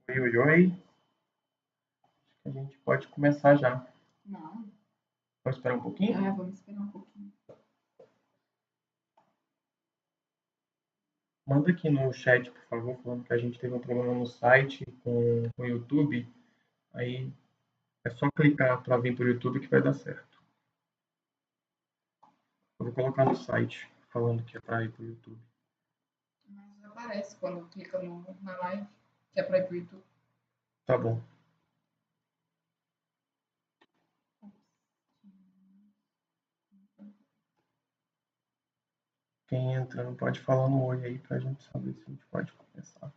Oi, oi, oi. A gente pode começar já. Não. Pode esperar um pouquinho? Vamos esperar um pouquinho. Manda aqui no chat, por favor, falando que a gente teve um problema no site com o YouTube. Aí é só clicar para vir para o YouTube que vai dar certo. Eu vou colocar no site falando que é para ir para o YouTube. Mas aparece quando clica na live, que é para ir pro YouTube. Tá bom. Quem entra não pode falar no oi aí pra gente saber se a gente pode começar.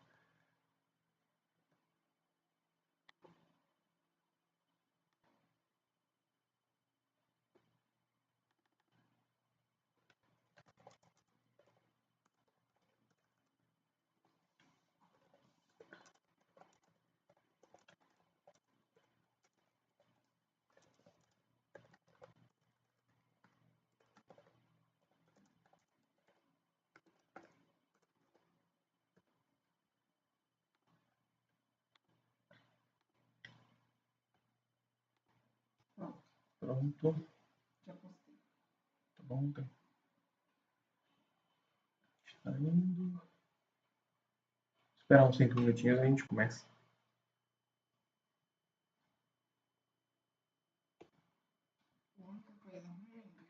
Pronto. Já postei. Tá bom. Está indo. Esperar uns 5 minutinhos e a gente começa. A única coisa ruim do YouTube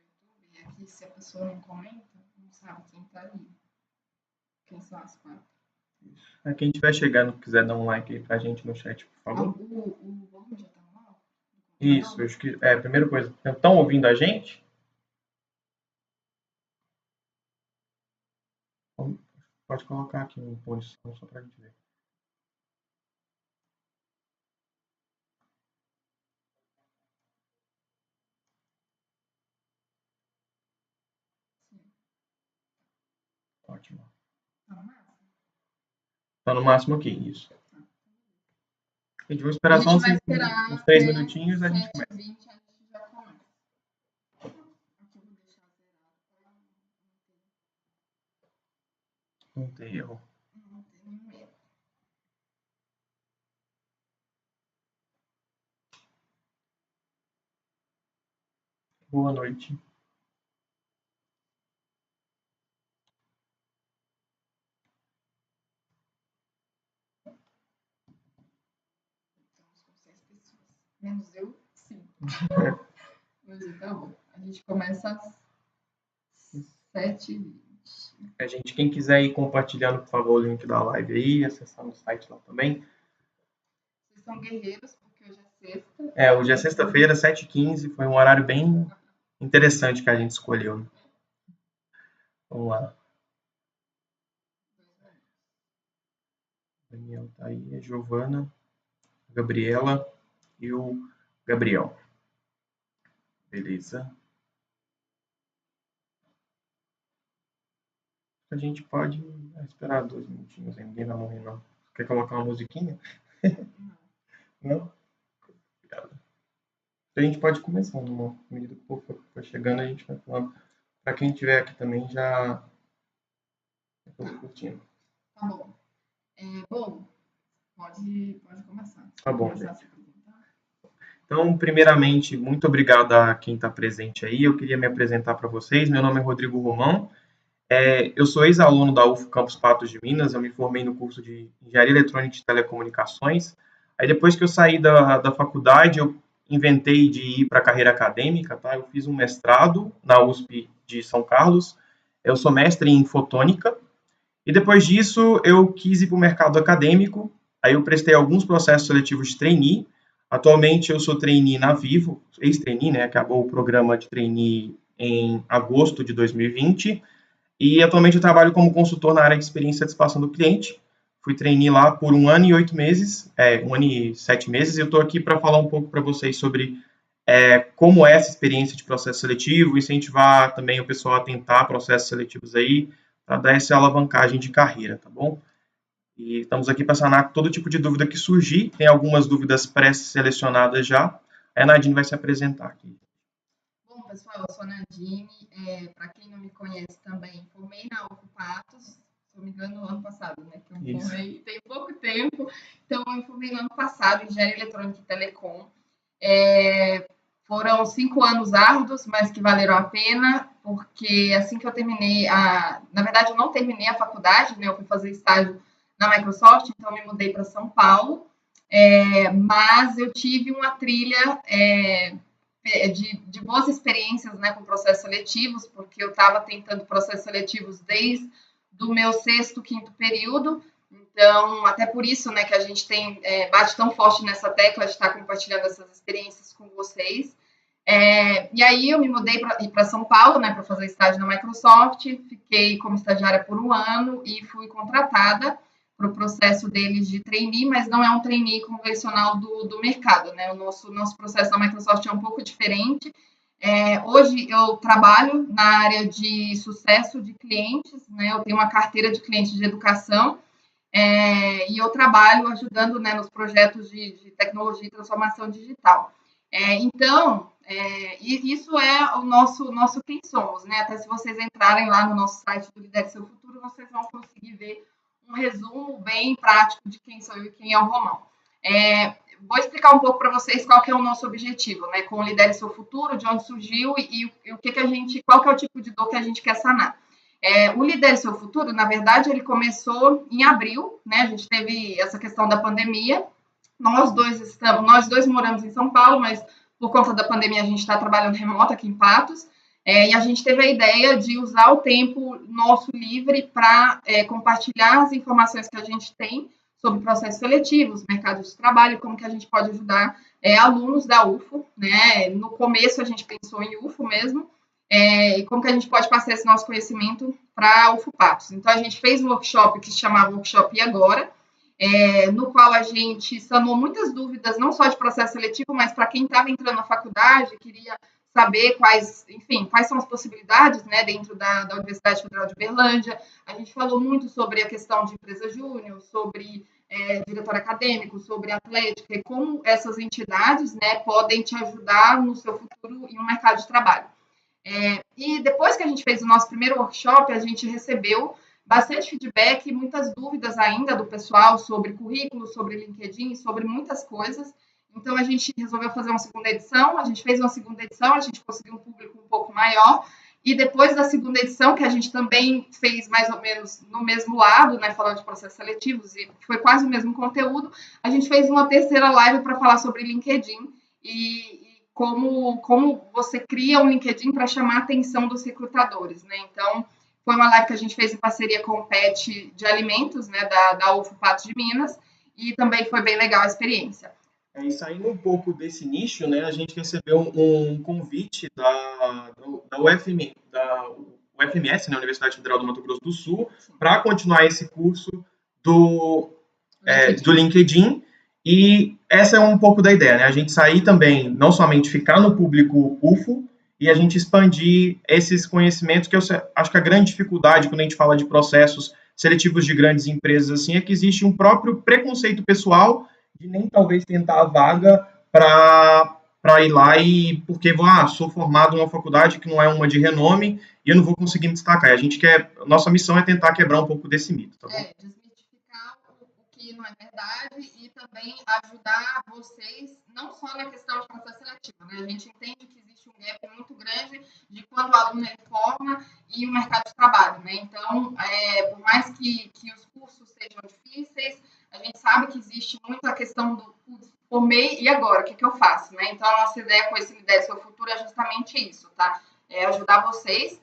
é que se a pessoa não comenta, não sabe quem tá ali. Quem são as quatro. Quem estiver chegando, quiser dar um like aí pra gente no chat, por favor. O volume já tá mal? Isso, acho que é a primeira coisa. Estão ouvindo a gente? Pode colocar aqui em posição só pra gente ver. Sim. Ótimo. Tá no máximo? Tá no máximo aqui, isso. A gente vai esperar A só gente vai esperar uns 3 até minutinhos e a gente começa. 7h20 a gente já começa. Aqui eu vou deixar zerado pra Não tem erro. não ter nenhum erro. Boa noite. Estamos com 6 pessoas. Menos eu, 5. Mas tá bom. A gente começa às 7h20. Gente, quem quiser ir compartilhando, por favor, o link da live aí, acessar no site lá também. Vocês são guerreiros, porque hoje é sexta. Hoje é sexta-feira, 7h15, foi um horário bem interessante que a gente escolheu. Né? Vamos lá. Daniel tá aí, a Giovana, a Gabriela e o Gabriel. Beleza. A gente pode esperar 2 minutinhos, ninguém vai morrer não. Quer colocar uma musiquinha? Não? Obrigado. A gente pode começar, numa medida que o povo for chegando, a gente vai falando. Para quem estiver aqui também já curtindo. Tá bom. Bom, pode começar. Tá bom, gente. Então, primeiramente, muito obrigado a quem está presente aí. Eu queria me apresentar para vocês. Meu nome é Rodrigo Romão. Eu sou ex-aluno da UF Campus Patos de Minas. Eu me formei no curso de Engenharia Eletrônica e Telecomunicações. Aí, depois que eu saí da faculdade, eu inventei de ir para a carreira acadêmica. Tá? Eu fiz um mestrado na USP de São Carlos. Eu sou mestre em fotônica. E depois disso, eu quis ir para o mercado acadêmico. Aí eu prestei alguns processos seletivos de trainee. Atualmente eu sou trainee na Vivo, ex-trainee, né? Acabou o programa de trainee em agosto de 2020. E atualmente eu trabalho como consultor na área de experiência e satisfação do cliente. Fui trainee lá por 1 ano e 8 meses, 1 ano e 7 meses. E eu estou aqui para falar um pouco para vocês sobre como é essa experiência de processo seletivo, incentivar também o pessoal a tentar processos seletivos aí, para dar essa alavancagem de carreira, tá bom? E estamos aqui para sanar todo tipo de dúvida que surgir. Tem algumas dúvidas pré-selecionadas já. A Nadine vai se apresentar aqui. Bom, pessoal, eu sou a Nadine. Para quem não me conhece também, formei na UF Patos, se não me engano, no ano passado, né? Que eu formei tem pouco tempo. Então, eu me formei no ano passado em Engenharia Eletrônica e Telecom. Foram 5 anos árduos, mas que valeram a pena, porque assim que eu terminei na verdade, eu não terminei a faculdade, né? Eu fui fazer estágio na Microsoft, então eu me mudei para São Paulo, mas eu tive uma trilha de boas experiências, né, com processos seletivos, porque eu estava tentando processos seletivos desde do meu 6º, 5º período. Então, até por isso, né, que a gente bate tão forte nessa tecla de estar compartilhando essas experiências com vocês. E aí eu me mudei para São Paulo, né, para fazer estágio na Microsoft, fiquei como estagiária por 1 ano e fui contratada para o processo deles de trainee, mas não é um trainee convencional do mercado, né? O nosso processo na Microsoft é um pouco diferente. Hoje eu trabalho na área de sucesso de clientes, né? Eu tenho uma carteira de clientes de educação, e eu trabalho ajudando, né, nos projetos de tecnologia e transformação digital. Então, isso é o nosso quem somos, né? Até se vocês entrarem lá no nosso site do Lidere Seu Futuro, vocês vão conseguir ver um resumo bem prático de quem sou eu e quem é o Romão. Vou explicar um pouco para vocês qual que é o nosso objetivo, né? Com o Lidere Seu Futuro, de onde surgiu e o que a gente, qual que é o tipo de dor que a gente quer sanar. O Lidere Seu Futuro, na verdade, ele começou em abril, né? A gente teve essa questão da pandemia. Nós dois moramos em São Paulo, mas por conta da pandemia a gente está trabalhando remoto aqui em Patos. E a gente teve a ideia de usar o tempo nosso livre para compartilhar as informações que a gente tem sobre processos seletivos, mercados de trabalho, como que a gente pode ajudar alunos da UFO, né? No começo a gente pensou em UFO mesmo, e como que a gente pode passar esse nosso conhecimento para a UFO Patos. Então a gente fez um workshop que se chamava Workshop E Agora, no qual a gente sanou muitas dúvidas, não só de processo seletivo, mas para quem estava entrando na faculdade, queria saber quais são as possibilidades, né, dentro da Universidade Federal de Uberlândia. A gente falou muito sobre a questão de empresa júnior, sobre diretor acadêmico, sobre atlética, e como essas entidades, né, podem te ajudar no seu futuro em um mercado de trabalho. E depois que a gente fez o nosso primeiro workshop, a gente recebeu bastante feedback e muitas dúvidas ainda do pessoal sobre currículo, sobre LinkedIn, sobre muitas coisas. Então, a gente resolveu fazer uma segunda edição. A gente fez uma segunda edição, a gente conseguiu um público um pouco maior. E depois da segunda edição, que a gente também fez mais ou menos no mesmo lado, né, falando de processos seletivos, e foi quase o mesmo conteúdo, a gente fez uma terceira live para falar sobre LinkedIn e como você cria um LinkedIn para chamar a atenção dos recrutadores, né? Então, foi uma live que a gente fez em parceria com o PET de Alimentos, né, da UFO Patos de Minas, e também foi bem legal a experiência. E saindo um pouco desse nicho, né, a gente recebeu um convite da UFMS, né, Universidade Federal do Mato Grosso do Sul, para continuar esse curso do LinkedIn. E essa é um pouco da ideia, né? A gente sair também, não somente ficar no público UFO, e a gente expandir esses conhecimentos, que eu acho que a grande dificuldade quando a gente fala de processos seletivos de grandes empresas assim, é que existe um próprio preconceito pessoal de nem talvez tentar a vaga para ir lá porque sou formado numa faculdade que não é uma de renome e eu não vou conseguir me destacar. Nossa missão é tentar quebrar um pouco desse mito, tá bom? Desmitificar o que não é verdade e também ajudar vocês, não só na questão de processo seletivo, né? A gente entende que existe um gap muito grande de quando o aluno forma e o mercado de trabalho, né? Então, por mais que os cursos sejam difíceis, a gente sabe que existe muito a questão do formei e agora, o que eu faço, né? Então, a nossa ideia com esse Lidere Seu Futuro é justamente isso, tá? Ajudar vocês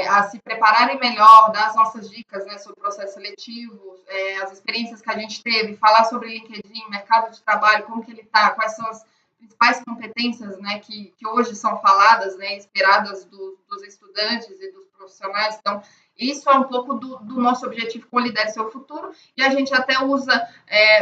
a se prepararem melhor, dar as nossas dicas, né, sobre o processo seletivo, as experiências que a gente teve, falar sobre LinkedIn, mercado de trabalho, como que ele está, quais são as principais competências, né, que hoje são faladas, né, esperadas dos estudantes e dos profissionais. Então, isso é um pouco do nosso objetivo com o Lidere Seu Futuro, e a gente até usa,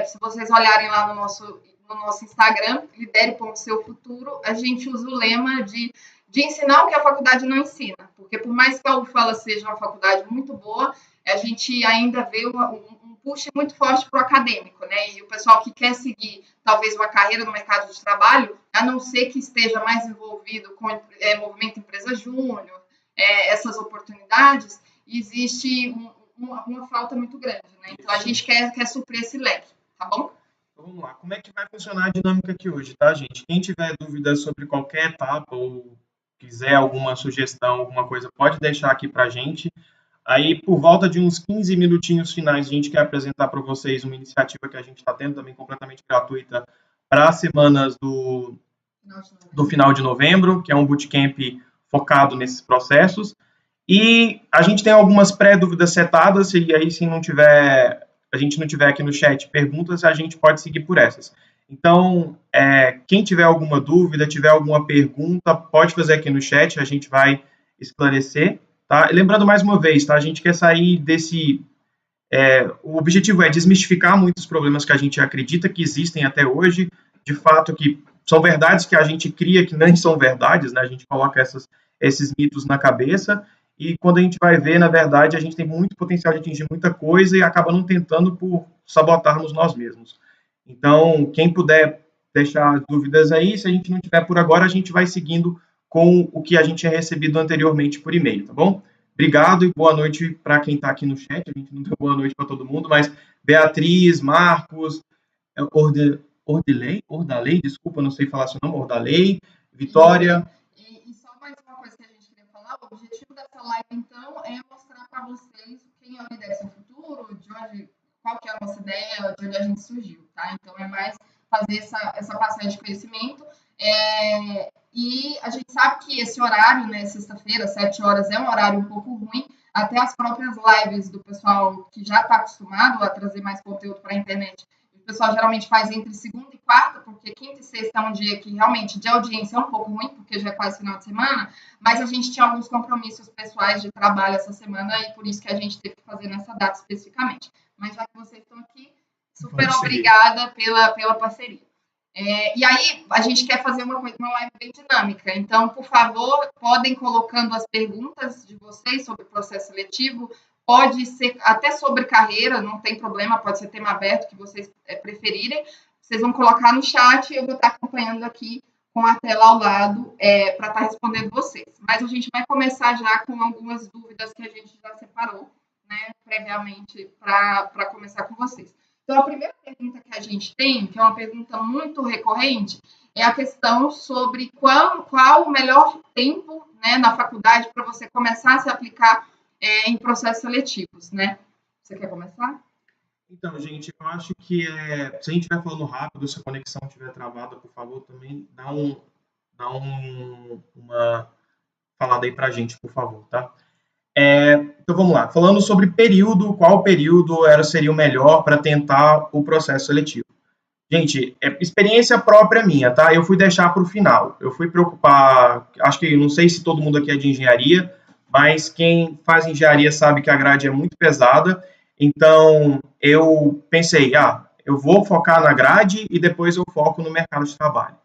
se vocês olharem lá no nosso Instagram, lidere.seu futuro, a gente usa o lema de ensinar o que a faculdade não ensina, porque por mais que a UFALA seja uma faculdade muito boa, a gente ainda vê um push muito forte para o acadêmico, né? E o pessoal que quer seguir talvez uma carreira no mercado de trabalho, a não ser que esteja mais envolvido com movimento empresa júnior, essas oportunidades, existe uma falta muito grande, né? Então a gente quer suprir esse leque, tá bom? Vamos lá, como é que vai funcionar a dinâmica aqui hoje, tá, gente? Quem tiver dúvidas sobre qualquer etapa ou quiser alguma sugestão, alguma coisa, pode deixar aqui pra gente. Aí, por volta de uns 15 minutinhos finais, a gente quer apresentar para vocês uma iniciativa que a gente está tendo também completamente gratuita para as semanas do final de novembro, que é um bootcamp focado nesses processos. E a gente tem algumas pré-dúvidas setadas, e aí se a gente não tiver aqui no chat perguntas, a gente pode seguir por essas. Então, quem tiver alguma dúvida, tiver alguma pergunta, pode fazer aqui no chat, a gente vai esclarecer. Tá? Lembrando mais uma vez, tá? A gente quer sair desse... o objetivo é desmistificar muitos problemas que a gente acredita que existem até hoje, de fato que são verdades que a gente cria que nem são verdades, né? A gente coloca esses mitos na cabeça, e quando a gente vai ver, na verdade, a gente tem muito potencial de atingir muita coisa e acaba não tentando por sabotarmos nós mesmos. Então, quem puder deixar dúvidas aí, se a gente não tiver por agora, a gente vai seguindo com o que a gente tinha recebido anteriormente por e-mail, tá bom? Obrigado e boa noite para quem está aqui no chat. A gente não deu boa noite para todo mundo, mas Beatriz, Marcos, Ordalei, desculpa, não sei falar seu nome, Ordalei, Vitória. E só mais uma coisa que a gente queria falar, o objetivo dessa live, então, é mostrar para vocês quem é o Líder Seu Futuro, qual que é a nossa ideia, de onde a gente surgiu, tá? Então, é mais fazer essa passagem de conhecimento. E a gente sabe que esse horário, né, sexta-feira, 7 horas, é um horário um pouco ruim. Até as próprias lives do pessoal que já está acostumado a trazer mais conteúdo para a internet, o pessoal geralmente faz entre segunda e quarta, porque quinta e sexta é um dia que realmente de audiência é um pouco ruim, porque já é quase final de semana, mas a gente tinha alguns compromissos pessoais de trabalho essa semana e por isso que a gente teve que fazer nessa data especificamente. Mas já que vocês estão aqui, super obrigada pela parceria. E aí, a gente quer fazer uma live bem dinâmica. Então, por favor, podem colocando as perguntas de vocês sobre o processo seletivo. Pode ser até sobre carreira, não tem problema, pode ser tema aberto que vocês preferirem. Vocês vão colocar no chat e eu vou estar acompanhando aqui com a tela ao lado para estar respondendo vocês. Mas a gente vai começar já com algumas dúvidas que a gente já separou, né, previamente para começar com vocês. Então, a primeira pergunta que a gente tem, que é uma pergunta muito recorrente, é a questão sobre qual o melhor tempo, né, na faculdade para você começar a se aplicar em processos seletivos, né? Você quer começar? Então, gente, eu acho que se a gente estiver falando rápido, se a conexão estiver travada, por favor, também dá uma falada aí pra gente, por favor, tá? Então, vamos lá. Falando sobre período, qual período seria o melhor para tentar o processo seletivo? Gente, experiência própria minha, tá? Eu fui deixar para o final. Eu fui preocupar, acho que, não sei se todo mundo aqui é de engenharia, mas quem faz engenharia sabe que a grade é muito pesada. Então, eu pensei, eu vou focar na grade e depois eu foco no mercado de trabalho.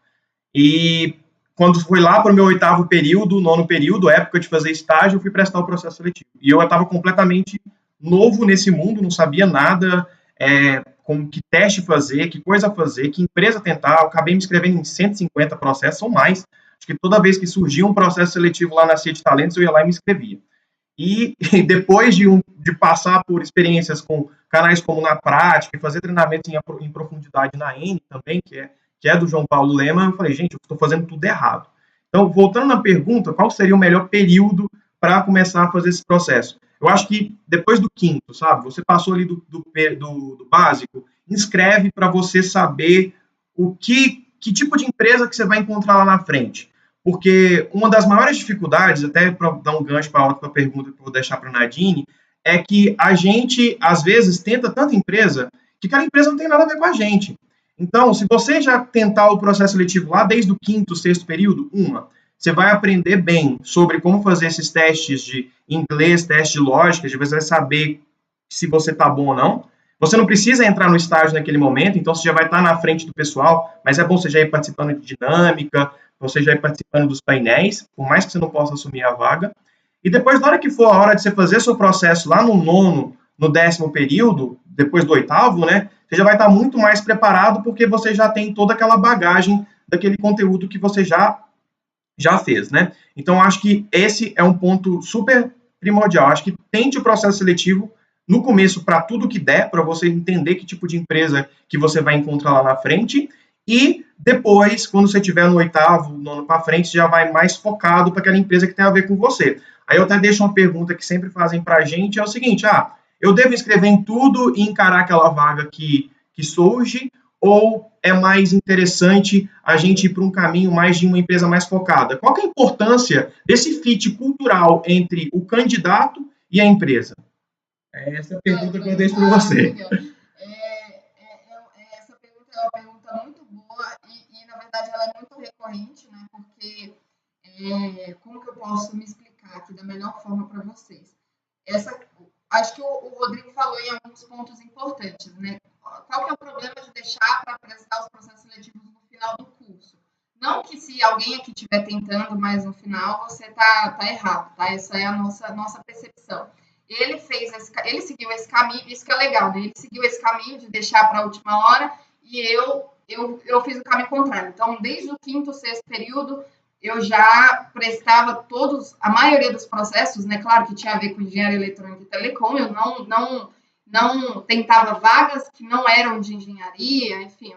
E quando foi lá para o meu 8º período, 9º período, época de fazer estágio, eu fui prestar o processo seletivo. E eu estava completamente novo nesse mundo, não sabia nada, como que teste fazer, que coisa fazer, que empresa tentar. Eu acabei me inscrevendo em 150 processos ou mais. Acho que toda vez que surgia um processo seletivo lá na CIA de Talentos, eu ia lá e me inscrevia. E depois de passar por experiências com canais como Na Prática, e fazer treinamentos em profundidade na N também, que é do João Paulo Lema, eu falei, gente, eu estou fazendo tudo errado. Então, voltando na pergunta, qual seria o melhor período para começar a fazer esse processo? Eu acho que depois do 5º, sabe? Você passou ali do básico, inscreve para você saber que tipo de empresa que você vai encontrar lá na frente. Porque uma das maiores dificuldades, até para dar um gancho para a outra pergunta que eu vou deixar para a Nadine, é que a gente, às vezes, tenta tanta empresa que aquela empresa não tem nada a ver com a gente. Então, se você já tentar o processo seletivo lá desde o 5º, 6º período, você vai aprender bem sobre como fazer esses testes de inglês, teste de lógica, você vai saber se você está bom ou não. Você não precisa entrar no estágio naquele momento, então você já vai estar na frente do pessoal, mas é bom você já ir participando de dinâmica, você já ir participando dos painéis, por mais que você não possa assumir a vaga. E depois, na hora que for a hora de você fazer seu processo lá no 9º, no 10º período, depois do 8º, né, você já vai estar muito mais preparado porque você já tem toda aquela bagagem daquele conteúdo que você já fez, né? Então, acho que esse é um ponto super primordial. Acho que tente o processo seletivo no começo para tudo que der, para você entender que tipo de empresa que você vai encontrar lá na frente, e depois, quando você estiver no 8º, no ano para frente, já vai mais focado para aquela empresa que tem a ver com você. Aí eu até deixo uma pergunta que sempre fazem para a gente, é o seguinte, eu devo escrever em tudo e encarar aquela vaga que surge, ou é mais interessante a gente ir para um caminho mais de uma empresa mais focada? Qual que é a importância desse fit cultural entre o candidato e a empresa? É essa a pergunta que eu deixo para você. Essa pergunta é uma pergunta muito boa e, na verdade, ela é muito recorrente, né? Porque como que eu posso me explicar aqui da melhor forma para vocês? Acho que o Rodrigo falou em alguns pontos importantes, né? Qual que é o problema de deixar para apresentar os processos seletivos no final do curso? Não que se alguém aqui estiver tentando, mas no final você tá errado, tá? Essa é a nossa percepção. Ele seguiu esse caminho, isso que é legal, né? Ele seguiu esse caminho de deixar para a última hora e eu fiz o caminho contrário. Então, desde o 5º, 6º período, eu já prestava a maioria dos processos, né? Claro que tinha a ver com engenharia eletrônica e telecom, eu não tentava vagas que não eram de engenharia, enfim,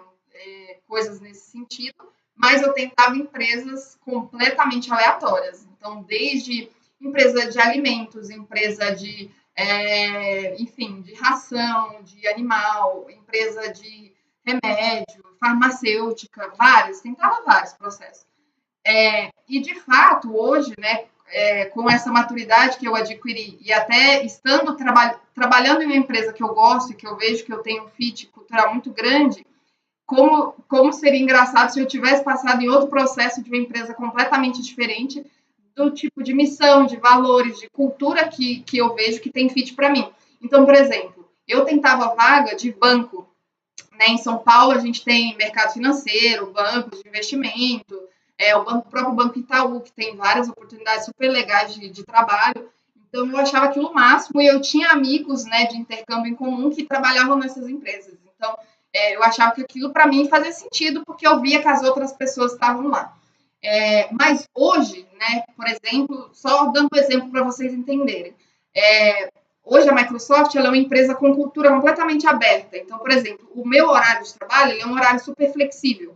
coisas nesse sentido, mas eu tentava empresas completamente aleatórias. Então, desde empresa de alimentos, empresa de, enfim, de ração, de animal, empresa de remédio, farmacêutica, tentava vários processos. E, de fato, hoje, né, com essa maturidade que eu adquiri e até estando trabalhando em uma empresa que eu gosto e que eu vejo que eu tenho um fit cultural muito grande, como seria engraçado se eu tivesse passado em outro processo de uma empresa completamente diferente do tipo de missão, de valores, de cultura que eu vejo que tem fit para mim. Então, por exemplo, eu tentava vaga de banco, né? Em São Paulo a gente tem mercado financeiro, bancos de investimento, o próprio Banco Itaú, que tem várias oportunidades super legais de trabalho. Então, eu achava aquilo o máximo e eu tinha amigos, né, de intercâmbio em comum que trabalhavam nessas empresas. Então, eu achava que aquilo, para mim, fazia sentido, porque eu via que as outras pessoas estavam lá. Mas hoje, né, por exemplo, só dando um exemplo para vocês entenderem, hoje a Microsoft ela é uma empresa com cultura completamente aberta. Então, por exemplo, o meu horário de trabalho é um horário super flexível.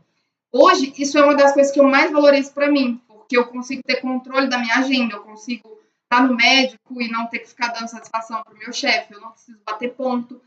Hoje, isso é uma das coisas que eu mais valorizo para mim, porque eu consigo ter controle da minha agenda, eu consigo estar no médico e não ter que ficar dando satisfação para o meu chefe, eu não preciso bater ponto.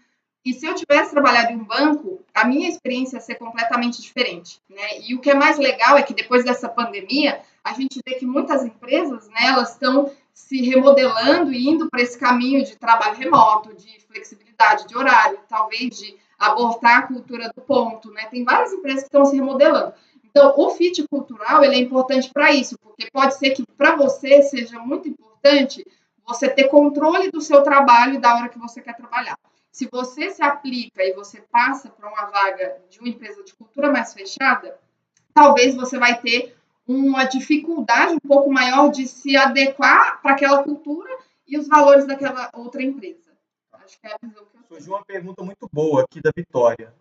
E se eu tivesse trabalhado em um banco, a minha experiência ia ser completamente diferente, né? E o que é mais legal é que depois dessa pandemia, a gente vê que muitas empresas, né, elas estão se remodelando e indo para esse caminho de trabalho remoto, de flexibilidade de horário, talvez de abortar a cultura do ponto, né? Tem várias empresas que estão se remodelando. Então, o fit cultural, ele é importante para isso, porque pode ser que para você seja muito importante você ter controle do seu trabalho e da hora que você quer trabalhar. Se você se aplica e você passa para uma vaga de uma empresa de cultura mais fechada, talvez você vai ter uma dificuldade um pouco maior de se adequar para aquela cultura e os valores daquela outra empresa. Acho que é a visão que eu tenho. Surgiu uma pergunta muito boa aqui da Vitória.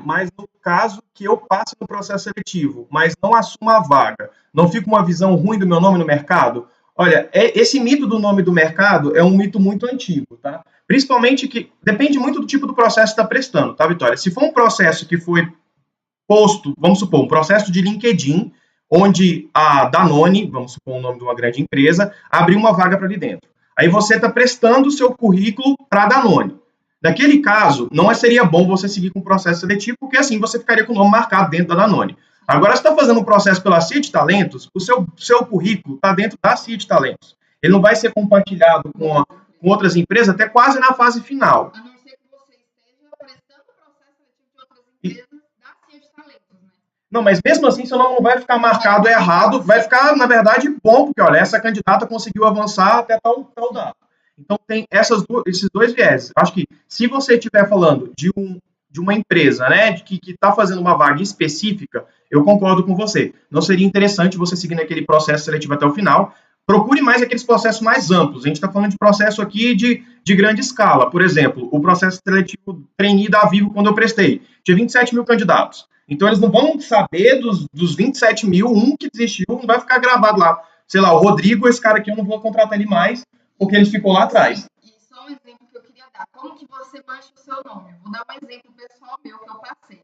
Mas no caso que eu passe no processo seletivo, mas não assumo a vaga, não fica uma visão ruim do meu nome no mercado? Olha, esse mito do nome do mercado é um mito muito antigo, tá? Principalmente que depende muito do tipo do processo que está prestando, tá, Vitória? Se for um processo que foi posto, vamos supor, um processo de LinkedIn, onde a Danone, vamos supor o nome de uma grande empresa, abriu uma vaga para ali dentro. Aí você está prestando o seu currículo para a Danone. Naquele caso, não seria bom você seguir com o processo seletivo, porque assim você ficaria com o nome marcado dentro da Danone. Agora, se está fazendo um processo pela CIA de Talentos, o seu currículo está dentro da CIA de Talentos. Ele não vai ser compartilhado com outras empresas até quase na fase final. A não ser que você esteja prestando o processo seletivo de outras empresas da CIA de Talentos, né? Não, mas mesmo assim, seu nome não vai ficar marcado errado, vai ficar, na verdade, bom, porque, olha, essa candidata conseguiu avançar até tal data. Então, tem esses dois viés. Acho que, se você estiver falando de uma empresa, né, que está fazendo uma vaga específica, eu concordo com você. Não seria interessante você seguir naquele processo seletivo até o final. Procure mais aqueles processos mais amplos. A gente está falando de processo aqui de grande escala. Por exemplo, o processo seletivo trainee da Vivo, quando eu prestei, tinha 27 mil candidatos. Então, eles não vão saber dos 27 mil, um que desistiu, não vai ficar gravado lá. Sei lá, o Rodrigo, esse cara aqui, eu não vou contratar ele mais, porque ele ficou lá atrás. E só um exemplo que eu queria dar. como que você mancha o seu nome. Vou dar um exemplo pessoal meu que eu passei.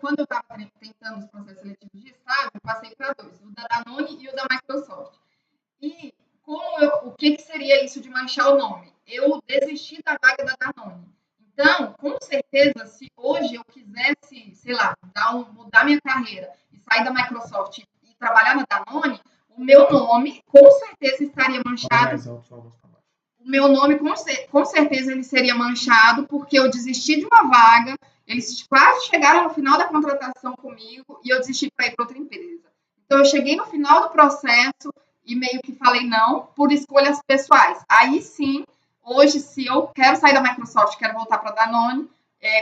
Quando eu estava tentando os processos seletivos de estágio, eu passei para dois, o da Danone e o da Microsoft. E o que seria isso de manchar o nome? Eu desisti da vaga da Danone. Então, com certeza, se hoje eu quisesse, sei lá, mudar minha carreira e sair da Microsoft e trabalhar na Danone, o meu nome com certeza estaria manchado. O meu nome com certeza ele seria manchado porque eu desisti de uma vaga, eles quase chegaram no final da contratação comigo e eu desisti para ir para outra empresa. Então, eu cheguei no final do processo e meio que falei não por escolhas pessoais. Aí sim, hoje, se eu quero sair da Microsoft, quero voltar para a Danone,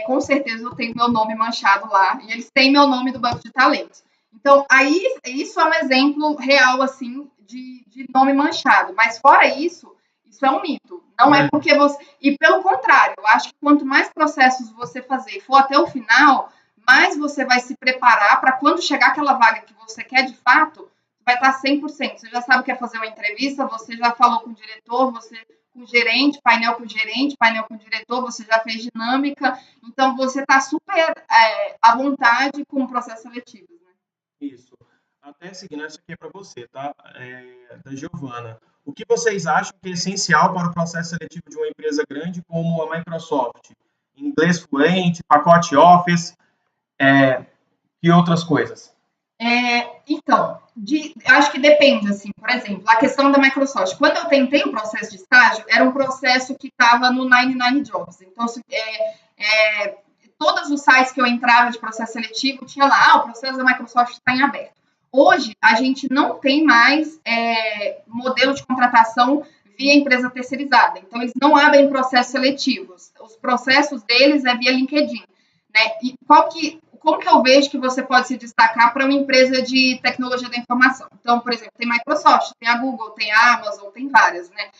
com certeza eu tenho meu nome manchado lá e eles têm meu nome do banco de talentos. Então, aí, isso é um exemplo real, assim, de nome manchado. Mas, fora isso é um mito. Não é porque você... E, pelo contrário, eu acho que quanto mais processos você fazer e for até o final, mais você vai se preparar para quando chegar aquela vaga que você quer de fato, vai estar 100%. Você já sabe que quer fazer uma entrevista, você já falou com o diretor, com o gerente, painel com o gerente, painel com o diretor, você já fez dinâmica. Então, você está super à vontade com o processo seletivo. Isso. Até seguindo, essa aqui é para você, tá? Da Giovana. O que vocês acham que é essencial para o processo seletivo de uma empresa grande como a Microsoft? Inglês fluente, pacote Office e outras coisas? Então, acho que depende, assim, por exemplo, a questão da Microsoft. Quando eu tentei o processo de estágio, era um processo que estava no 99 Jobs. Então, todos os sites que eu entrava de processo seletivo, tinha lá, o processo da Microsoft está em aberto. Hoje, a gente não tem mais modelo de contratação via empresa terceirizada. Então, eles não abrem processos seletivos. Os processos deles é via LinkedIn. Né? E como que eu vejo que você pode se destacar para uma empresa de tecnologia da informação? Então, por exemplo, tem Microsoft, tem a Google, tem a Amazon, tem várias. Né?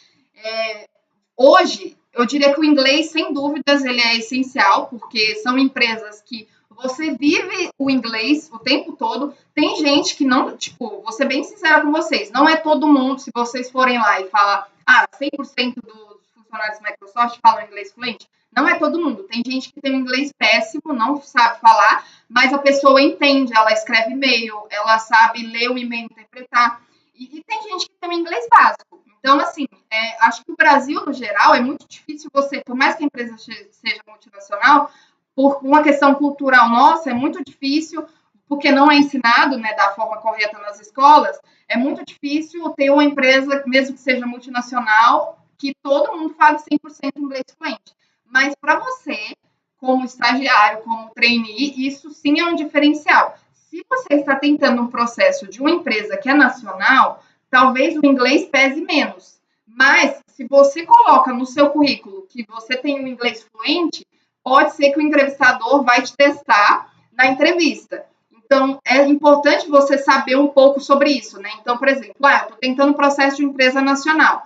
Hoje, eu diria que o inglês, sem dúvidas, ele é essencial, porque são empresas que você vive o inglês o tempo todo. Tem gente que não, vou ser bem sincera com vocês, não é todo mundo, se vocês forem lá e falar, 100% dos funcionários da Microsoft falam inglês fluente, não é todo mundo. Tem gente que tem um inglês péssimo, não sabe falar, mas a pessoa entende, ela escreve e-mail, ela sabe ler o e-mail e interpretar. E tem gente que tem um inglês básico. Então, assim, acho que o Brasil, no geral, é muito difícil você, por mais que a empresa seja multinacional, por uma questão cultural nossa, é muito difícil, porque não é ensinado, né, da forma correta nas escolas, é muito difícil ter uma empresa, mesmo que seja multinacional, que todo mundo fale 100% inglês fluente. Mas para você, como estagiário, como trainee, isso sim é um diferencial. Se você está tentando um processo de uma empresa que é nacional, talvez o inglês pese menos. Mas, se você coloca no seu currículo que você tem um inglês fluente, pode ser que o entrevistador vai te testar na entrevista. Então, é importante você saber um pouco sobre isso, né? Então, por exemplo, eu estou tentando um processo de empresa nacional.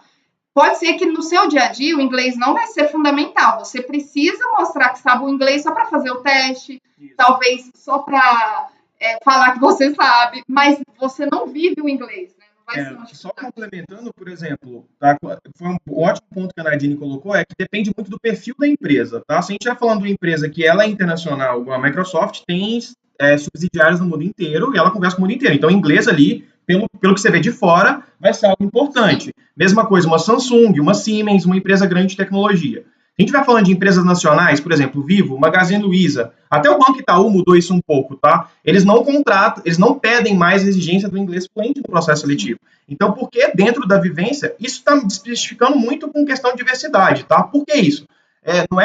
Pode ser que no seu dia a dia o inglês não vai ser fundamental. Você precisa mostrar que sabe o inglês só para fazer o teste, talvez só para falar que você sabe, mas você não vive o inglês, né? Só complementando, por exemplo, tá? Foi um ótimo ponto que a Nadine colocou, que depende muito do perfil da empresa, tá? Se a gente estiver falando de uma empresa que ela é internacional, igual a Microsoft, tem subsidiários no mundo inteiro e ela conversa com o mundo inteiro. Então, o inglês ali, pelo que você vê de fora, vai ser algo importante. Mesma coisa, uma Samsung, uma Siemens, uma empresa grande de tecnologia. Se a gente vai falando de empresas nacionais, por exemplo, Vivo, Magazine Luiza, até o Banco Itaú mudou isso um pouco, tá? Eles não contratam, eles não pedem mais exigência do inglês fluente no processo seletivo. Então, porque dentro da vivência, isso está me especificando muito com questão de diversidade, tá? Por que isso? Não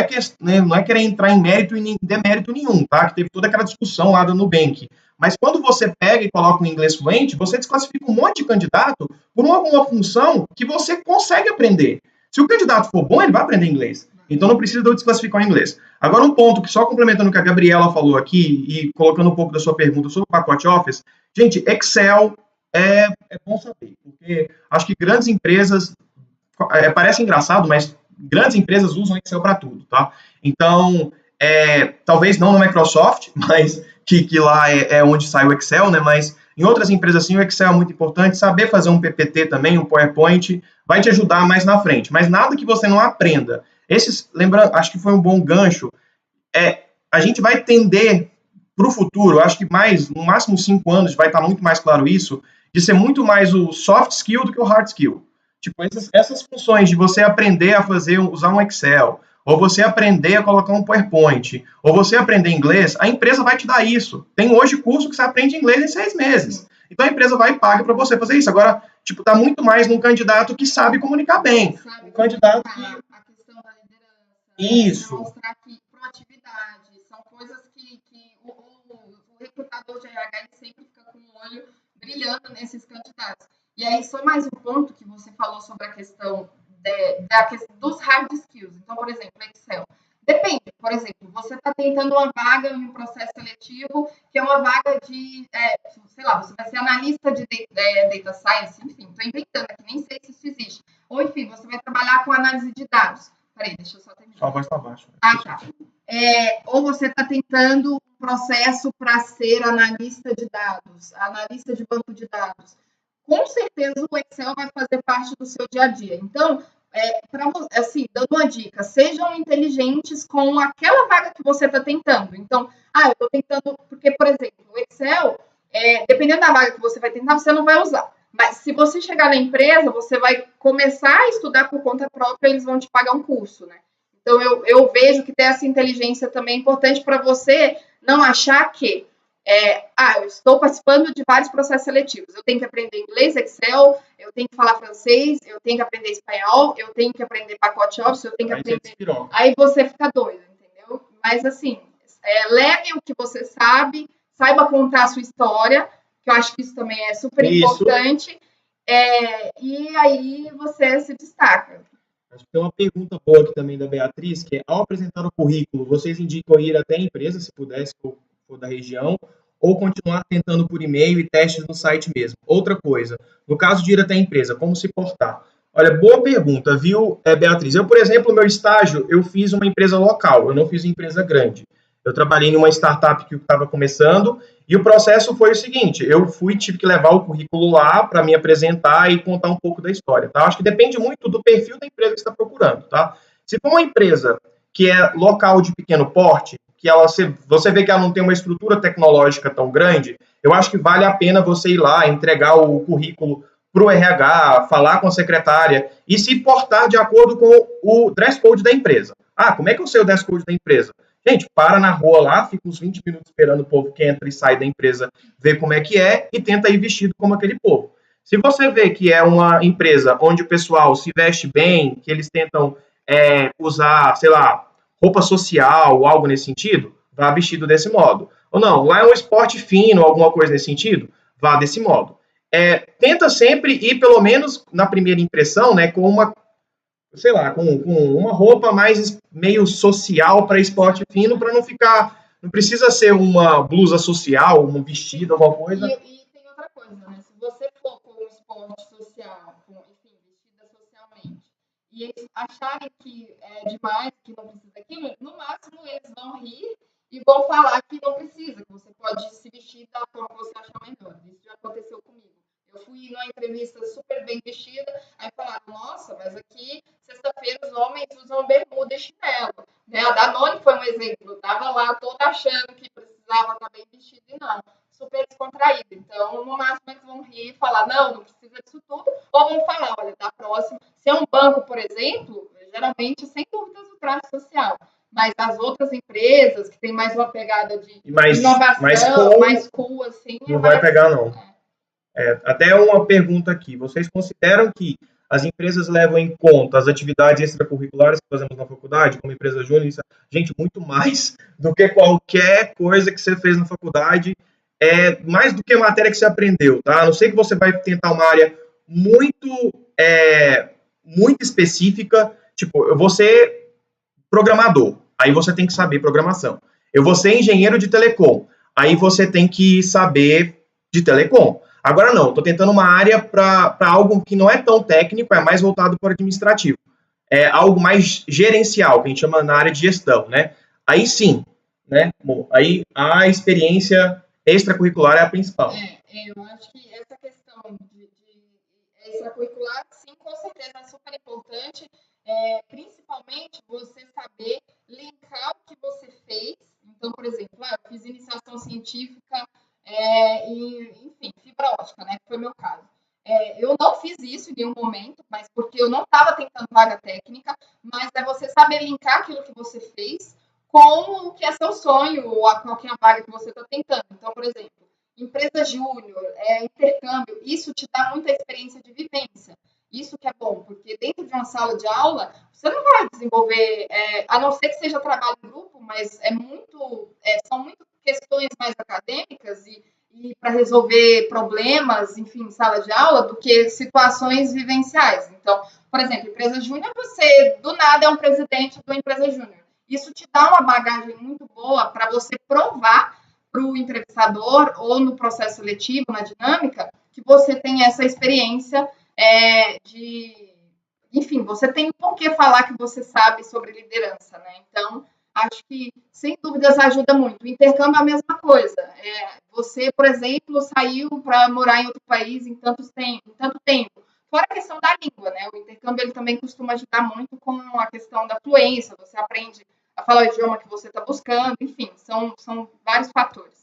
é querer entrar em mérito e demérito nenhum, tá? Que teve toda aquela discussão lá do Nubank. Mas quando você pega e coloca o inglês fluente, você desclassifica um monte de candidato por uma função que você consegue aprender. Se o candidato for bom, ele vai aprender inglês. Então, não precisa de eu desclassificar o inglês. Agora, um ponto que só complementando o que a Gabriela falou aqui e colocando um pouco da sua pergunta sobre o pacote Office, gente, Excel é bom saber, porque acho que grandes empresas, parece engraçado, mas grandes empresas usam Excel para tudo, tá? Então, talvez não no Microsoft, mas que lá é onde sai o Excel, né? Mas em outras empresas, sim, o Excel é muito importante. Saber fazer um PPT também, um PowerPoint, vai te ajudar mais na frente. Mas nada que você não aprenda lembrando, acho que foi um bom gancho, a gente vai tender para o futuro, acho que no máximo 5 anos, vai estar muito mais claro isso, de ser muito mais o soft skill do que o hard skill. Tipo, essas funções de você aprender a usar um Excel, ou você aprender a colocar um PowerPoint, ou você aprender inglês, a empresa vai te dar isso. Tem hoje curso que você aprende inglês em 6 meses. Então a empresa vai e paga para você fazer isso. Agora, tipo, tá muito mais num candidato que sabe comunicar bem. Um candidato que... A questão da liderança. Isso. Mostrar que proatividade são coisas que o recrutador de RH sempre fica com o olho brilhando nesses candidatos. E aí, só mais um ponto que você falou sobre a questão dos hard skills. Então, por exemplo, Excel. Depende. Por exemplo, você está tentando uma vaga em um processo seletivo, que é uma vaga de, sei lá, você vai ser analista de data science, enfim, estou inventando aqui, nem sei se isso existe. Ou, enfim, você vai trabalhar com análise de dados. Peraí, deixa eu só terminar. Só a voz para baixo. Ah, tá. Ou você está tentando um processo para ser analista de dados, analista de banco de dados. Com certeza o Excel vai fazer parte do seu dia a dia. Então, assim, dando uma dica, sejam inteligentes com aquela vaga que você está tentando. Então, eu estou tentando, porque, por exemplo, o Excel, dependendo da vaga que você vai tentar, você não vai usar. Mas se você chegar na empresa, você vai começar a estudar por conta própria, eles vão te pagar um curso, né? Então, eu vejo que ter essa inteligência também é importante para você não achar que eu estou participando de vários processos seletivos. Eu tenho que aprender inglês, Excel, eu tenho que falar francês, eu tenho que aprender espanhol, eu tenho que aprender pacote Office, eu tenho que aprender... Aí você fica doido, entendeu? Mas, assim, leve o que você sabe, saiba contar a sua história, que eu acho que isso também é super importante, e aí você se destaca. Acho que tem uma pergunta boa aqui também da Beatriz, que é, ao apresentar o currículo, vocês indicam ir até a empresa, se pudesse, se for da região, ou continuar tentando por e-mail e testes no site mesmo? Outra coisa, no caso de ir até a empresa, como se portar? Olha, boa pergunta, viu, Beatriz? Eu, por exemplo, no meu estágio, eu fiz uma empresa local, eu não fiz uma empresa grande. Eu trabalhei numa startup que estava começando e o processo foi o seguinte, tive que levar o currículo lá para me apresentar e contar um pouco da história, tá? Acho que depende muito do perfil da empresa que você está procurando, tá? Se for uma empresa que é local de pequeno porte, que você vê que ela não tem uma estrutura tecnológica tão grande, eu acho que vale a pena você ir lá, entregar o currículo para o RH, falar com a secretária e se portar de acordo com o dress code da empresa. Como é que eu sei o dress code da empresa? Gente, para na rua lá, fica uns 20 minutos esperando o povo que entra e sai da empresa ver como é que é e tenta ir vestido como aquele povo. Se você vê que é uma empresa onde o pessoal se veste bem, que eles tentam usar, sei lá, roupa social ou algo nesse sentido, vá vestido desse modo. Ou não, lá é um esporte fino, alguma coisa nesse sentido, vá desse modo. Tenta sempre ir, pelo menos na primeira impressão, né, com uma, sei lá, com uma roupa mais meio social para esporte fino, para não ficar, não precisa ser uma blusa social, um vestido, alguma coisa. E tem outra coisa, né? Se você for com um esporte social, enfim, vestida socialmente, e eles acharem que é demais, que não precisa daquilo, no máximo eles vão rir e vão falar que não precisa, que você pode se vestir da forma que você achar melhor. Isso já aconteceu comigo. Eu fui numa entrevista super bem vestida, aí falaram, nossa, mas aqui, sexta-feira, os homens usam bermuda e chinelo. Né? A Danone foi um exemplo. Eu tava lá toda achando que precisava estar bem vestido e não. Super descontraído. Então, no máximo, eles vão rir e falar, não precisa disso tudo. Ou vão falar, olha, da próxima. Se é um banco, por exemplo, geralmente, sem dúvidas, o traje social. Mas as outras empresas, que tem mais uma pegada de inovação, mais cool, assim... Não vai pegar, não. Até uma pergunta aqui. Vocês consideram que as empresas levam em conta as atividades extracurriculares que fazemos na faculdade, como empresa júnior? Gente, muito mais do que qualquer coisa que você fez na faculdade, mais do que a matéria que você aprendeu, tá? A não ser que você vai tentar uma área muito específica, tipo, eu vou ser programador, aí você tem que saber programação. Eu vou ser engenheiro de telecom, aí você tem que saber de telecom. Agora não, estou tentando uma área para algo que não é tão técnico, é mais voltado para o administrativo. É algo mais gerencial, que a gente chama na área de gestão, né? Aí sim, né? Bom, aí a experiência extracurricular é a principal. Eu acho que essa questão de extracurricular, sim, com certeza é super importante. principalmente você saber linkar o que você fez. Então, por exemplo, eu fiz iniciação científica enfim, fibra ótica, né? Que foi meu caso. Eu não fiz isso em nenhum momento, mas porque eu não estava tentando vaga técnica, mas é você saber linkar aquilo que você fez com o que é seu sonho ou com a vaga que você está tentando. Então, por exemplo, empresa júnior, intercâmbio, isso te dá muita experiência de vivência. Isso que é bom, porque dentro de uma sala de aula, você não vai desenvolver, a não ser que seja trabalho em grupo, mas são muito questões mais acadêmicas e para resolver problemas, enfim, em sala de aula, do que situações vivenciais. Então, por exemplo, empresa júnior, você do nada é um presidente de uma empresa júnior. Isso te dá uma bagagem muito boa para você provar para o entrevistador ou no processo seletivo, na dinâmica, que você tem essa experiência enfim, você tem por que falar que você sabe sobre liderança, né? Então, acho que, sem dúvidas, ajuda muito. O intercâmbio é a mesma coisa. Você, por exemplo, saiu para morar em outro país em tanto tempo. Fora a questão da língua, né? O intercâmbio ele também costuma ajudar muito com a questão da fluência. Você aprende a falar o idioma que você está buscando. Enfim, são vários fatores.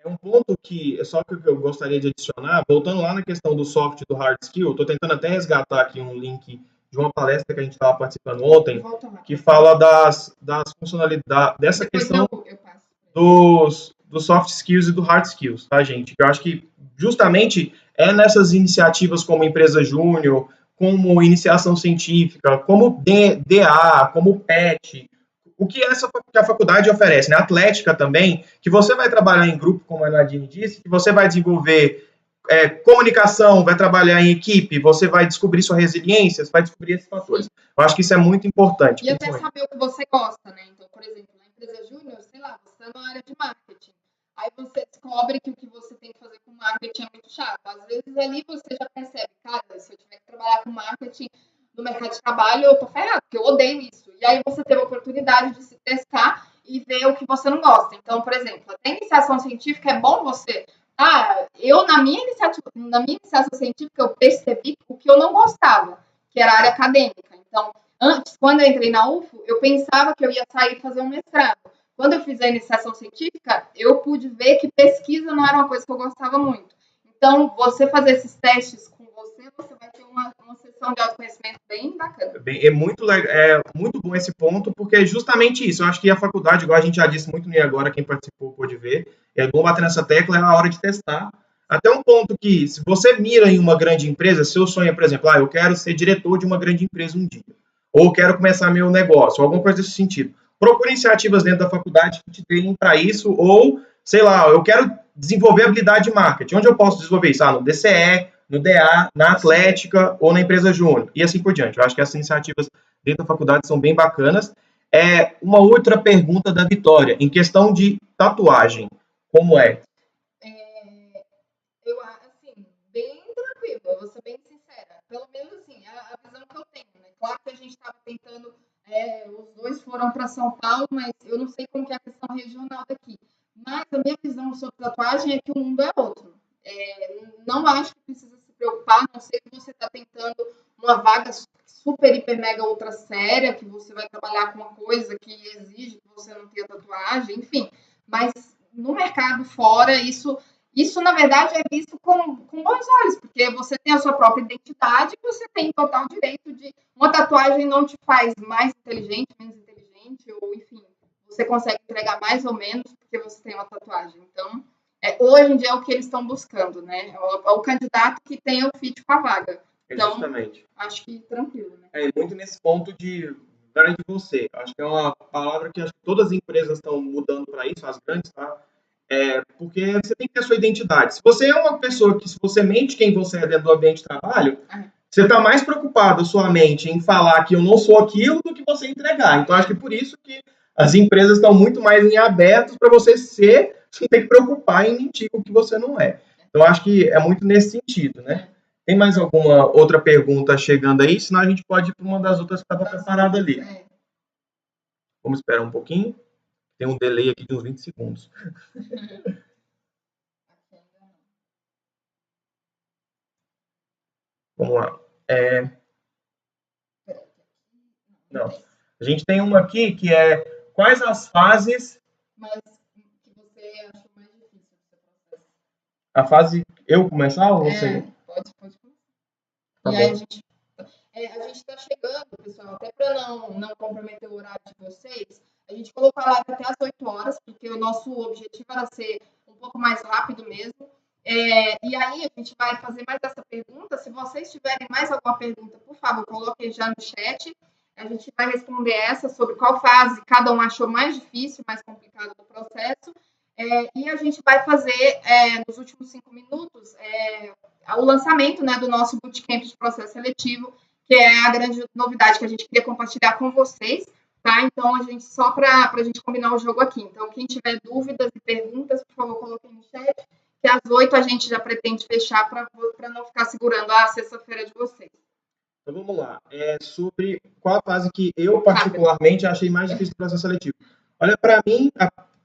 É um ponto que, só que eu gostaria de adicionar, voltando lá na questão do soft e do hard skill, estou tentando até resgatar aqui um link de uma palestra que a gente estava participando ontem, que fala das funcionalidades, dessa Depois questão eu passo. dos soft skills e do hard skills, tá, gente? Eu acho que justamente é nessas iniciativas como Empresa Júnior, como iniciação científica, como DA, como PET, o que que a faculdade oferece, né? Atlética também, que você vai trabalhar em grupo, como a Nadine disse, que você vai desenvolver comunicação, vai trabalhar em equipe, você vai descobrir sua resiliência, você vai descobrir esses fatores. Eu acho que isso é muito importante. E até saber o que você gosta, né? Então, por exemplo, na empresa júnior, sei lá, você está na área de marketing. Aí você descobre que o que você tem que fazer com marketing é muito chato. Às vezes ali você já percebe, cara, se eu tiver que trabalhar com marketing no mercado de trabalho, eu tô ferrado, porque eu odeio isso. E aí você teve a oportunidade de se testar e ver o que você não gosta. Então, por exemplo, até iniciação científica é bom você. Eu na minha iniciação científica eu percebi o que eu não gostava, que era a área acadêmica. Então, antes, quando eu entrei na UFO, eu pensava que eu ia sair e fazer um mestrado. Quando eu fiz a iniciação científica, eu pude ver que pesquisa não era uma coisa que eu gostava muito. Então, você fazer esses testes com você vai ter uma sessão de autoconhecimento bem bacana. É muito bom esse ponto, porque é justamente isso. Eu acho que a faculdade, igual a gente já disse muito no agora, quem participou pôde ver, é bom bater nessa tecla, é a hora de testar. Até um ponto que, se você mira em uma grande empresa, seu sonho é, por exemplo, eu quero ser diretor de uma grande empresa um dia, ou quero começar meu negócio, alguma coisa desse sentido. Procure iniciativas dentro da faculdade que te deem para isso, ou, sei lá, eu quero desenvolver habilidade de marketing. Onde eu posso desenvolver isso? No DCE, no DA, na Atlética ou na empresa júnior, e assim por diante. Eu acho que essas iniciativas dentro da faculdade são bem bacanas. Uma outra pergunta da Vitória, em questão de tatuagem, como é? Eu, assim, bem tranquilo, vou ser bem sincera. Pelo menos, assim, a visão que eu tenho, né? Claro que a gente estava tentando, os dois foram para São Paulo, mas eu não sei como que é a questão regional daqui. Mas a minha visão sobre tatuagem é que o mundo é outro. Não acho que precisa se preocupar, a não ser que você está tentando uma vaga super, hiper, mega, ultra séria, que você vai trabalhar com uma coisa que exige que você não tenha tatuagem, enfim. Mas no mercado fora, isso, na verdade, é visto com bons olhos, porque você tem a sua própria identidade e você tem total direito de. Uma tatuagem não te faz mais inteligente, menos inteligente, ou enfim, você consegue entregar mais ou menos porque você tem uma tatuagem. Então, hoje em dia é o que eles estão buscando, né? É o candidato que tem o fit com a vaga. Então, justamente. Acho que tranquilo, né? Muito nesse ponto de você. Acho que é uma palavra que acho que todas as empresas estão mudando para isso, as grandes, tá? Porque você tem que ter a sua identidade. Se você é uma pessoa que, se você mente quem você é dentro do ambiente de trabalho, você está mais preocupado, sua mente, em falar que eu não sou aquilo do que você entregar. Então, acho que por isso que as empresas estão muito mais em abertos para você ser, sem ter que preocupar em mentir o que você não é. Então, acho que é muito nesse sentido, né? Tem mais alguma outra pergunta chegando aí? Senão a gente pode ir para uma das outras que estava preparada ali. Vamos esperar um pouquinho. Tem um delay aqui de uns 20 segundos. Vamos lá. Não. A gente tem uma aqui que é quais as fases... Mas que você achou mais difícil do seu processo? A fase... Eu começar ou você? Pode começar. Tá E aí bom. a gente está chegando, pessoal, até para não comprometer o horário de vocês, a gente colocou a live até às 8 horas, porque o nosso objetivo era ser um pouco mais rápido mesmo. E aí a gente vai fazer mais essa pergunta. Se vocês tiverem mais alguma pergunta, por favor, coloquem já no chat. A gente vai responder essa sobre qual fase cada um achou mais difícil, mais complicado do processo. E a gente vai fazer, nos últimos 5 minutos, o lançamento, né, do nosso bootcamp de processo seletivo, que é a grande novidade que a gente queria compartilhar com vocês, tá? Então, só para a gente combinar o jogo aqui. Então, quem tiver dúvidas e perguntas, por favor, coloquem no chat, que às 8 a gente já pretende fechar para não ficar segurando a sexta-feira de vocês. Então, vamos lá. Sobre qual a fase que eu, particularmente, achei mais difícil do processo seletivo. Olha, para mim,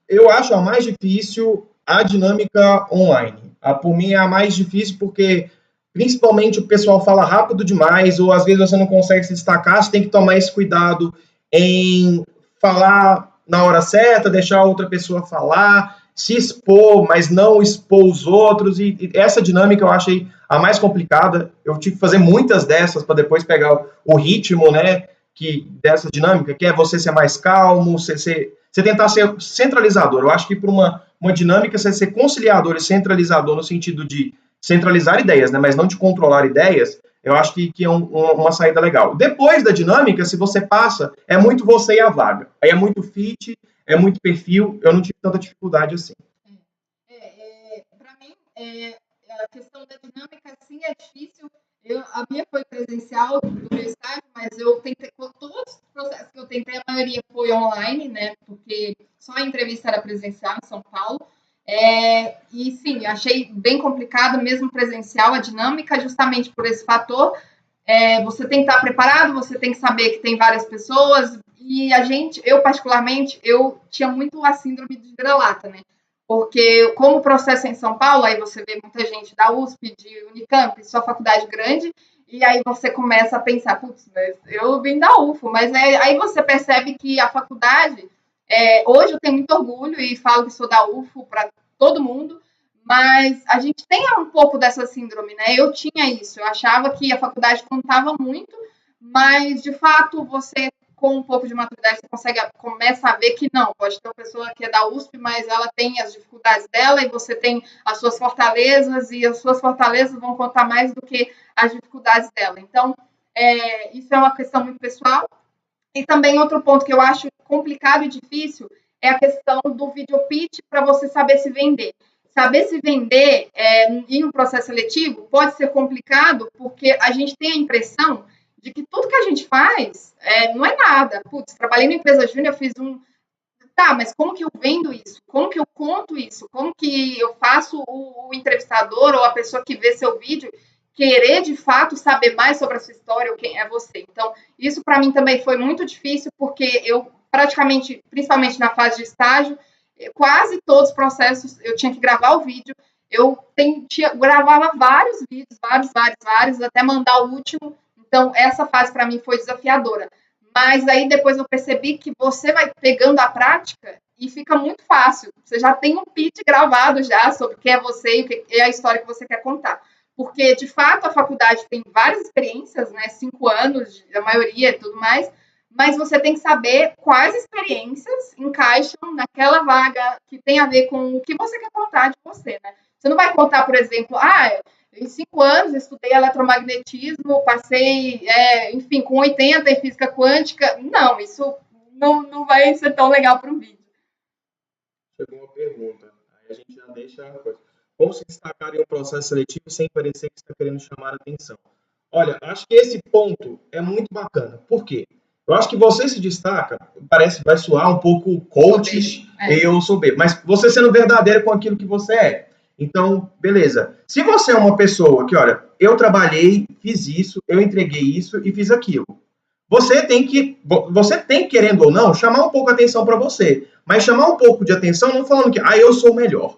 eu acho a mais difícil a dinâmica online. Por mim, é a mais difícil porque, principalmente, o pessoal fala rápido demais ou, às vezes, você não consegue se destacar. Você tem que tomar esse cuidado em falar na hora certa, deixar a outra pessoa falar, se expor, mas não expor os outros. E essa dinâmica eu achei a mais complicada. Eu tive que fazer muitas dessas para depois pegar o ritmo, né, dessa dinâmica, que é você ser mais calmo, você tentar ser centralizador. Eu acho que para uma dinâmica, você ser conciliador e centralizador no sentido de centralizar ideias, né, mas não de controlar ideias, eu acho que é uma saída legal. Depois da dinâmica, se você passa, é muito você e a vaga. Aí é muito fit, é muito perfil, eu não tive tanta dificuldade assim. Para mim, a questão da dinâmica, sim, é difícil. A minha foi presencial do meu estágio, mas eu tentei, todos os processos que eu tentei, a maioria foi online, né? Porque só a entrevista era presencial em São Paulo. E sim, achei bem complicado, mesmo presencial, a dinâmica, justamente por esse fator. Você tem que estar preparado, você tem que saber que tem várias pessoas. E eu particularmente, eu tinha muito a síndrome de vira-lata, né? Porque, como o processo é em São Paulo, aí você vê muita gente da USP, de Unicamp, sua faculdade grande, e aí você começa a pensar, putz, mas eu vim da UFO, mas aí você percebe que a faculdade, hoje eu tenho muito orgulho e falo que sou da UFO para todo mundo, mas a gente tem um pouco dessa síndrome, né? Eu tinha isso, eu achava que a faculdade contava muito, mas, de fato, você com um pouco de maturidade, você começa a ver que não, pode ter uma pessoa que é da USP, mas ela tem as dificuldades dela e você tem as suas fortalezas e as suas fortalezas vão contar mais do que as dificuldades dela. Então, isso é uma questão muito pessoal. E também outro ponto que eu acho complicado e difícil é a questão do video pitch para você saber se vender. Saber se vender em um processo seletivo pode ser complicado porque a gente tem a impressão de que tudo que a gente faz não é nada. Putz, trabalhei na empresa júnior, fiz Tá, mas como que eu vendo isso? Como que eu conto isso? Como que eu faço o entrevistador ou a pessoa que vê seu vídeo querer, de fato, saber mais sobre a sua história ou quem é você? Então, isso para mim também foi muito difícil, porque eu praticamente, principalmente na fase de estágio, quase todos os processos eu tinha que gravar o vídeo. Eu gravava vários vídeos, vários, até mandar o último. Então, essa fase para mim foi desafiadora. Mas aí depois eu percebi que você vai pegando a prática e fica muito fácil. Você já tem um pitch gravado já sobre quem é você e o que é a história que você quer contar. Porque, de fato, a faculdade tem várias experiências, né? 5 anos, a maioria e tudo mais, mas você tem que saber quais experiências encaixam naquela vaga que tem a ver com o que você quer contar de você, né? Você não vai contar, por exemplo, em 5 anos estudei eletromagnetismo, passei, enfim, com 80 em física quântica. Não, isso não vai ser tão legal para um vídeo. Chegou uma pergunta, aí a gente já deixa a coisa. Como se destacar em um processo seletivo sem parecer que está querendo chamar a atenção? Olha, acho que esse ponto é muito bacana. Por quê? Eu acho que você se destaca, vai soar um pouco coach, eu soberbo, mas você sendo verdadeiro com aquilo que você é. Então, beleza. Se você é uma pessoa que, olha, eu trabalhei, fiz isso, eu entreguei isso e fiz aquilo. Você tem, querendo ou não, chamar um pouco a atenção para você. Mas chamar um pouco de atenção não falando que, eu sou o melhor.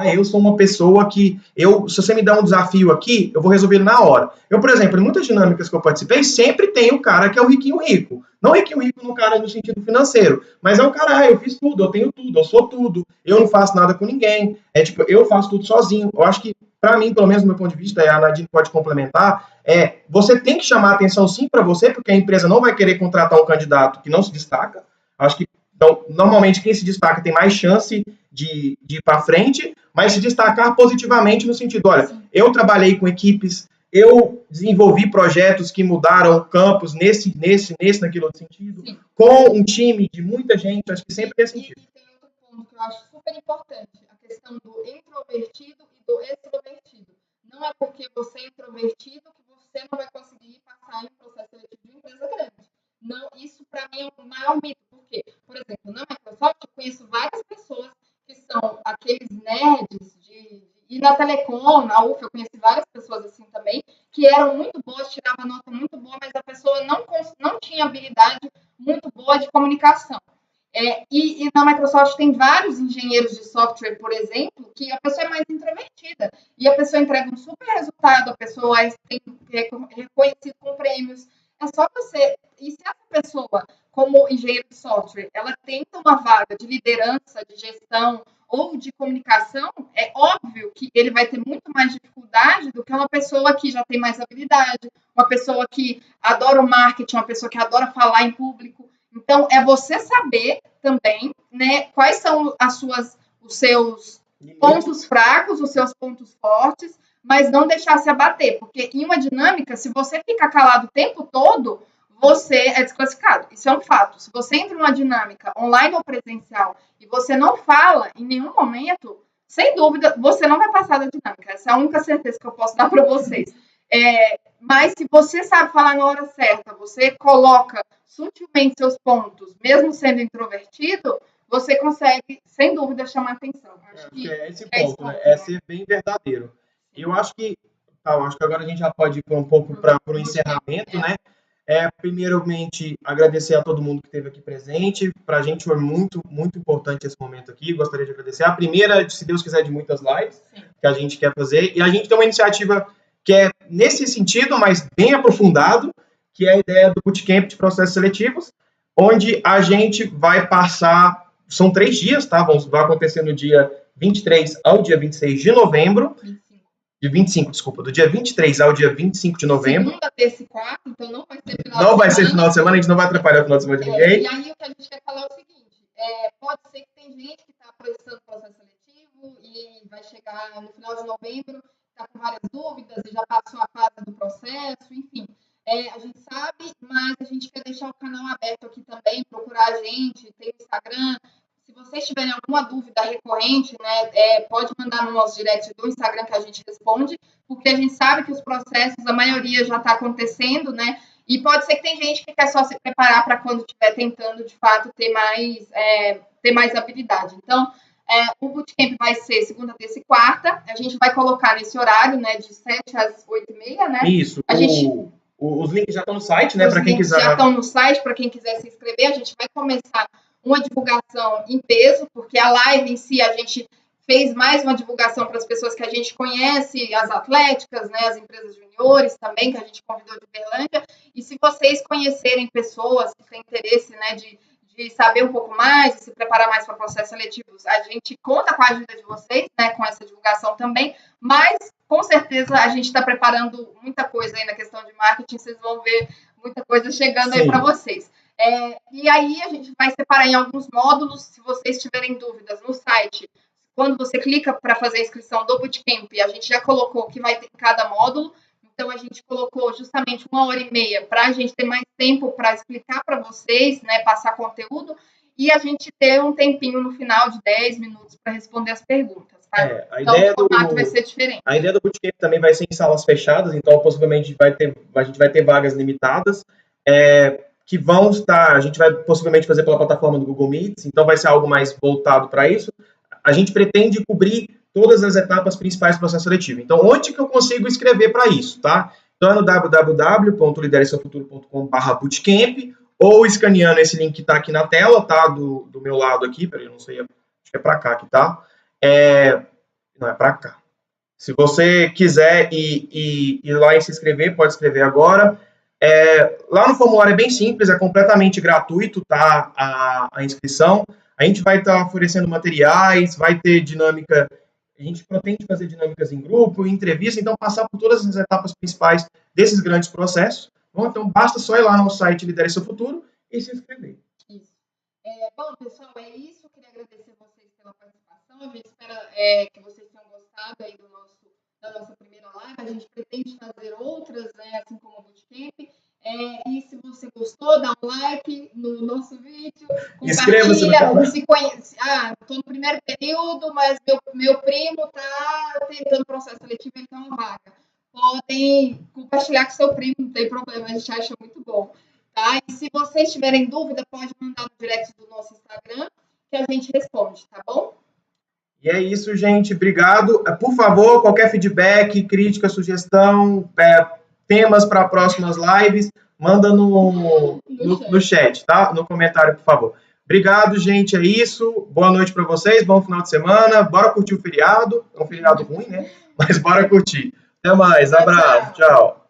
eu sou uma pessoa que, se você me dá um desafio aqui, eu vou resolver ele na hora. Eu, por exemplo, em muitas dinâmicas que eu participei, sempre tem o cara que é o riquinho rico. Não riquinho rico no cara no sentido financeiro, mas é o cara, eu fiz tudo, eu tenho tudo, eu sou tudo, eu não faço nada com ninguém. É tipo, eu faço tudo sozinho. Eu acho que, para mim, pelo menos do meu ponto de vista, a Nadine pode complementar, você tem que chamar a atenção sim para você, porque a empresa não vai querer contratar um candidato que não se destaca. Acho que, então, normalmente, quem se destaca tem mais chance de ir para frente, mas se destacar positivamente no sentido, olha, eu trabalhei com equipes, eu desenvolvi projetos que mudaram campos nesse, naquele outro sentido, com um time de muita gente, acho que sempre tem sentido. E tem outro ponto que eu acho super importante, a questão do introvertido e do extrovertido. Não é porque você é introvertido que você não vai conseguir passar em um processo seletivo de uma empresa grande. Não, isso para mim é o maior mito. Por quê? Por exemplo, na Microsoft eu conheço várias pessoas que são aqueles nerds e na Telecom, na UF, eu conheci várias pessoas assim também, que eram muito boas, tiravam nota muito boa, mas a pessoa não tinha habilidade muito boa de comunicação. E na Microsoft tem vários engenheiros de software, por exemplo, que a pessoa é mais introvertida e a pessoa entrega um super resultado, a pessoa é reconhecida com prêmios. É só você... E se essa pessoa, como engenheiro de software, ela tenta uma vaga de liderança, de gestão ou de comunicação, é óbvio que ele vai ter muito mais dificuldade do que uma pessoa que já tem mais habilidade, uma pessoa que adora o marketing, uma pessoa que adora falar em público. Então, é você saber também, né, quais são os seus pontos fracos, os seus pontos fortes, mas não deixar se abater, porque em uma dinâmica, se você fica calado o tempo todo, você é desclassificado. Isso é um fato. Se você entra numa dinâmica online ou presencial e você não fala em nenhum momento, sem dúvida, você não vai passar da dinâmica. Essa é a única certeza que eu posso dar para vocês. Mas se você sabe falar na hora certa, você coloca sutilmente seus pontos, mesmo sendo introvertido, você consegue, sem dúvida, chamar atenção. Acho que esse ponto, né? É ser bem verdadeiro. Eu acho que agora a gente já pode ir um pouco para o encerramento, né? Primeiramente, agradecer a todo mundo que esteve aqui presente. Para a gente foi muito, muito importante esse momento aqui. Gostaria de agradecer. A primeira, se Deus quiser, de muitas lives que a gente quer fazer. E a gente tem uma iniciativa que é nesse sentido, mas bem aprofundado, que é a ideia do Bootcamp de processos seletivos, onde a gente vai passar, são 3 dias, tá? Vai acontecer no dia 23 ao dia 26 de novembro. De 25, desculpa, do dia 23 ao dia 25 de novembro. Segunda, terça e quarta, então não vai ser final de semana. Não vai ser final de semana, a gente não vai atrapalhar o final de semana de ninguém. E aí o que a gente quer falar é o seguinte, pode ser que tem gente que está prestando processo seletivo e vai chegar no final de novembro, está com várias dúvidas e já passou a fase do processo, enfim. A gente sabe, mas a gente quer deixar o canal aberto aqui também, procurar a gente, tem o Instagram. Se vocês tiverem alguma dúvida recorrente, né, pode mandar no nosso direct do Instagram que a gente responde, porque a gente sabe que os processos, a maioria já está acontecendo, né? E pode ser que tem gente que quer só se preparar para quando estiver tentando, de fato, ter mais habilidade. Então, o Bootcamp vai ser segunda, terça e quarta. A gente vai colocar nesse horário, né, de 7 às 8h30, né? Isso. Os links já estão no site, né? Para quem quiser. Já estão no site, para quem quiser se inscrever. A gente vai começar uma divulgação em peso, porque a live em si a gente fez mais uma divulgação para as pessoas que a gente conhece, as atléticas, né, as empresas juniores também, que a gente convidou de Uberlândia. E se vocês conhecerem pessoas que têm interesse, né, de saber um pouco mais, de se preparar mais para processos seletivos, a gente conta com a ajuda de vocês, né, com essa divulgação também, mas com certeza a gente está preparando muita coisa aí na questão de marketing, vocês vão ver muita coisa chegando aí para vocês. E aí a gente vai separar em alguns módulos. Se vocês tiverem dúvidas no site, quando você clica para fazer a inscrição do Bootcamp, a gente já colocou o que vai ter em cada módulo. Então, a gente colocou justamente 1h30 para a gente ter mais tempo para explicar para vocês, né, passar conteúdo, e a gente ter um tempinho no final de 10 minutos para responder as perguntas. Tá? Então, o formato vai ser diferente. A ideia do Bootcamp também vai ser em salas fechadas, então possivelmente a gente vai ter vagas limitadas, que vão estar, a gente vai possivelmente fazer pela plataforma do Google Meets, então vai ser algo mais voltado para isso. A gente pretende cobrir todas as etapas principais do processo seletivo. Então, onde que eu consigo escrever para isso, tá? Então, é no www.lidereseufuturo.com/bootcamp ou escaneando esse link que está aqui na tela, tá? Do meu lado aqui, peraí, eu não sei, acho que é para cá que tá. não é para cá. Se você quiser ir lá e se inscrever, pode escrever agora. Lá no formulário é bem simples, é completamente gratuito, tá? A inscrição. A gente vai estar oferecendo materiais, vai ter dinâmica. A gente pretende fazer dinâmicas em grupo, entrevista, então passar por todas as etapas principais desses grandes processos. Bom, então basta só ir lá no site Lidere Seu Futuro e se inscrever. Isso. Bom, pessoal, é isso. Eu queria agradecer vocês pela participação. A gente espera que vocês tenham gostado aí da nossa primeira live. A gente pretende fazer outras, né, assim como o Bootcamp. E se você gostou, dá um like no nosso vídeo, Inscreva-se no canal. Estou no primeiro período, mas meu primo está tentando processo seletivo, ele tem uma vaga. Podem compartilhar com seu primo, não tem problema, a gente acha muito bom. Tá? E se vocês tiverem dúvida, pode mandar no direct do nosso Instagram, que a gente responde, tá bom? E é isso, gente. Obrigado. Por favor, qualquer feedback, crítica, sugestão, temas para próximas lives, manda no chat, tá? No comentário, por favor. Obrigado, gente. É isso. Boa noite para vocês. Bom final de semana. Bora curtir o feriado. É um feriado ruim, né? Mas bora curtir. Até mais. Abraço. Tchau.